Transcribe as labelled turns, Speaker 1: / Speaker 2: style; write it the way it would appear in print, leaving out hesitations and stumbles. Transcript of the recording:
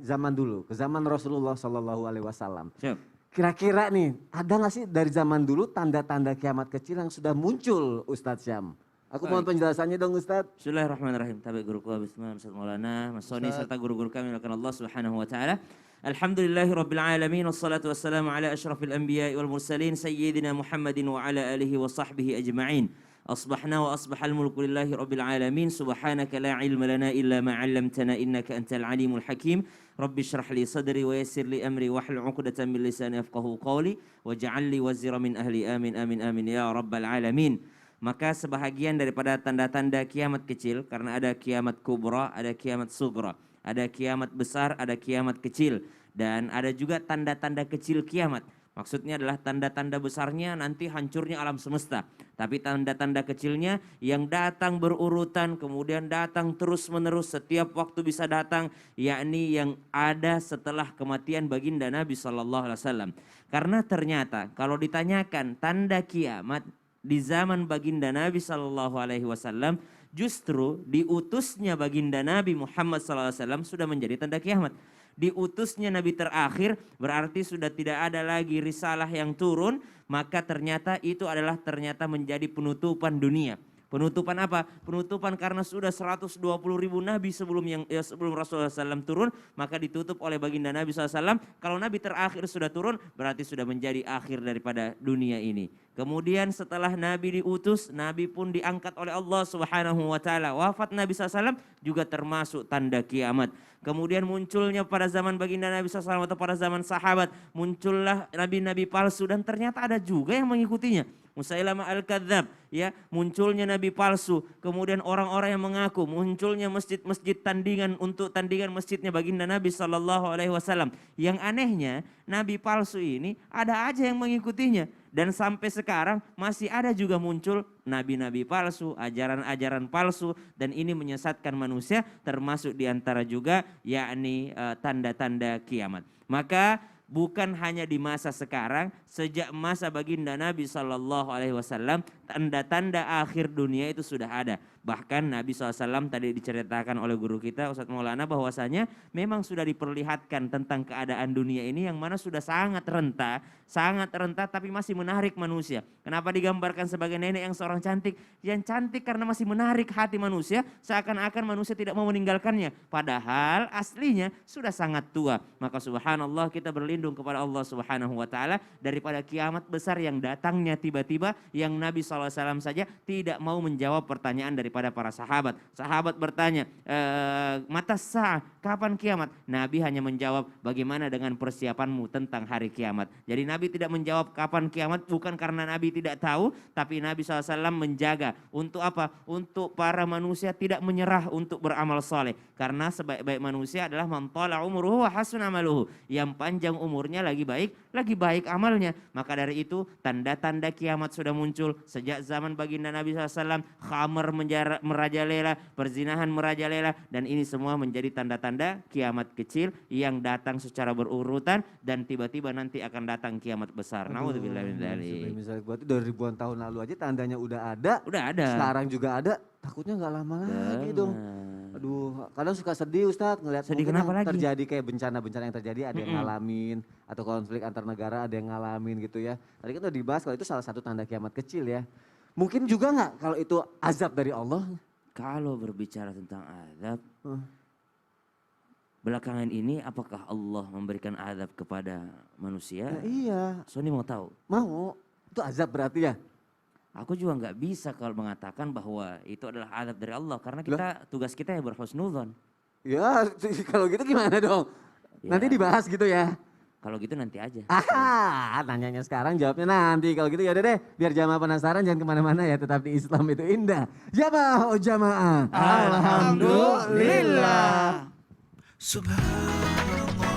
Speaker 1: zaman dulu, ke zaman Rasulullah SAW.
Speaker 2: Siap.
Speaker 1: Kira-kira nih, ada nggak sih dari zaman dulu tanda-tanda kiamat kecil yang sudah muncul Ustadz Syam? Aku mohon penjelasannya dong Ustadz.
Speaker 2: Bismillahirrahmanirrahim. Tabi guruku Bismillah, Ustaz Maulana, Mas Soni serta guru-guru kami akan Allah Subhanahu wa taala. Alhamdulillahirabbil alamin wassalatu wassalamu ala asyrafil anbiya'i wal mursalin sayyidina Muhammadin wa ala alihi wa sahbihi ajma'in. Asbahna wa asbahal mulku lillahi rabbil alamin. Subhanaka la ilma lana illa ma 'allamtana innaka antal alimul hakim. Rabbi shrah li sadri wa yassir li amri wahlul 'uqdatam min lisani yafqahu qawli waj'al li wazira min ahli amin amin amin ya rabbal alamin. Maka sebahagian daripada tanda-tanda kiamat kecil, karena ada kiamat kubra, ada kiamat sugra, ada kiamat besar, ada kiamat kecil, dan ada juga tanda-tanda kecil kiamat. Maksudnya adalah tanda-tanda besarnya nanti hancurnya alam semesta. Tapi tanda-tanda kecilnya yang datang berurutan, kemudian datang terus-menerus, setiap waktu bisa datang, yakni yang ada setelah kematian baginda Nabi SAW. Karena ternyata kalau ditanyakan tanda kiamat di zaman baginda Nabi SAW, justru diutusnya baginda Nabi Muhammad SAW sudah menjadi tanda kiamat. Diutusnya Nabi terakhir berarti sudah tidak ada lagi risalah yang turun, maka ternyata itu adalah ternyata menjadi penutupan dunia. Penutupan apa? Penutupan karena sudah 120.000 nabi sebelum Rasulullah SAW turun, maka ditutup oleh baginda Nabi SAW. Kalau Nabi terakhir sudah turun, berarti sudah menjadi akhir daripada dunia ini. Kemudian setelah Nabi diutus, Nabi pun diangkat oleh Allah Subhanahu wa taala. Wafat Nabi SAW juga termasuk tanda kiamat. Kemudian munculnya pada zaman baginda Nabi SAW atau pada zaman sahabat, muncullah nabi-nabi palsu dan ternyata ada juga yang mengikutinya. Musailamah al-Kadzab, ya, munculnya nabi palsu, kemudian orang-orang yang mengaku, munculnya masjid-masjid tandingan untuk tandingan masjidnya baginda Nabi SAW. Yang anehnya, nabi palsu ini ada aja yang mengikutinya. Dan sampai sekarang masih ada juga muncul nabi-nabi palsu, ajaran-ajaran palsu, dan ini menyesatkan manusia, termasuk diantara juga yakni tanda-tanda kiamat. Maka bukan hanya di masa sekarang, sejak masa baginda Nabi SAW, tanda-tanda akhir dunia itu sudah ada. Bahkan Nabi SAW tadi diceritakan oleh guru kita Ustaz Maulana bahwasanya memang sudah diperlihatkan tentang keadaan dunia ini yang mana sudah sangat renta tapi masih menarik manusia. Kenapa digambarkan sebagai nenek yang seorang cantik? Yang cantik karena masih menarik hati manusia, seakan-akan manusia tidak mau meninggalkannya. Padahal aslinya sudah sangat tua. Maka subhanallah kita berlindung kepada Allah Subhanahu wa taala daripada kiamat besar yang datangnya tiba-tiba, yang Nabi SAW saja tidak mau menjawab pertanyaan daripada para sahabat. Sahabat bertanya, mata sa'ah, kapan kiamat? Nabi hanya menjawab, bagaimana dengan persiapanmu tentang hari kiamat. Jadi Nabi tidak menjawab kapan kiamat bukan karena Nabi tidak tahu, tapi Nabi SAW menjaga. Untuk apa? Untuk para manusia tidak menyerah untuk beramal soleh. Karena sebaik-baik manusia adalah man tala umruhu wa hasun amaluhu. Yang panjang umurnya lagi baik amalnya. Maka dari itu tanda-tanda kiamat sudah muncul sejak zaman baginda Nabi SAW. Khamar merajalela, perzinahan merajalela, dan ini semua menjadi tanda-tanda kiamat kecil yang datang secara berurutan dan tiba-tiba nanti akan datang kiamat besar. Naudzubillah min dzalik.
Speaker 1: Misalnya berarti dari ribuan tahun lalu aja tandanya udah ada. Sekarang juga ada. Takutnya nggak lama lagi dong. Aduh, kadang suka sedih Ustadz ngelihat terjadi kayak bencana-bencana yang terjadi, ada yang ngalamin, atau konflik antar negara ada yang ngalamin gitu ya. Tadi kan udah dibahas kalau itu salah satu tanda kiamat kecil ya. Mungkin juga nggak kalau itu azab dari Allah?
Speaker 2: Kalau berbicara tentang azab, belakangan ini apakah Allah memberikan azab kepada manusia?
Speaker 1: Ya, iya.
Speaker 2: Sony mau tahu?
Speaker 1: Mau. Itu azab berarti ya?
Speaker 2: Aku juga nggak bisa kalau mengatakan bahwa itu adalah azab dari Allah. Karena tugas kita ya berhusnudzon.
Speaker 1: Ya kalau gitu gimana dong? Ya. Nanti dibahas gitu ya?
Speaker 2: Kalau gitu nanti aja.
Speaker 1: Nanyanya sekarang jawabnya nanti. Kalau gitu ya udah deh, biar jamaah penasaran jangan kemana-mana ya. Tetap di Islam itu indah. Jamaah.
Speaker 2: Alhamdulillah.
Speaker 3: Subhanallah.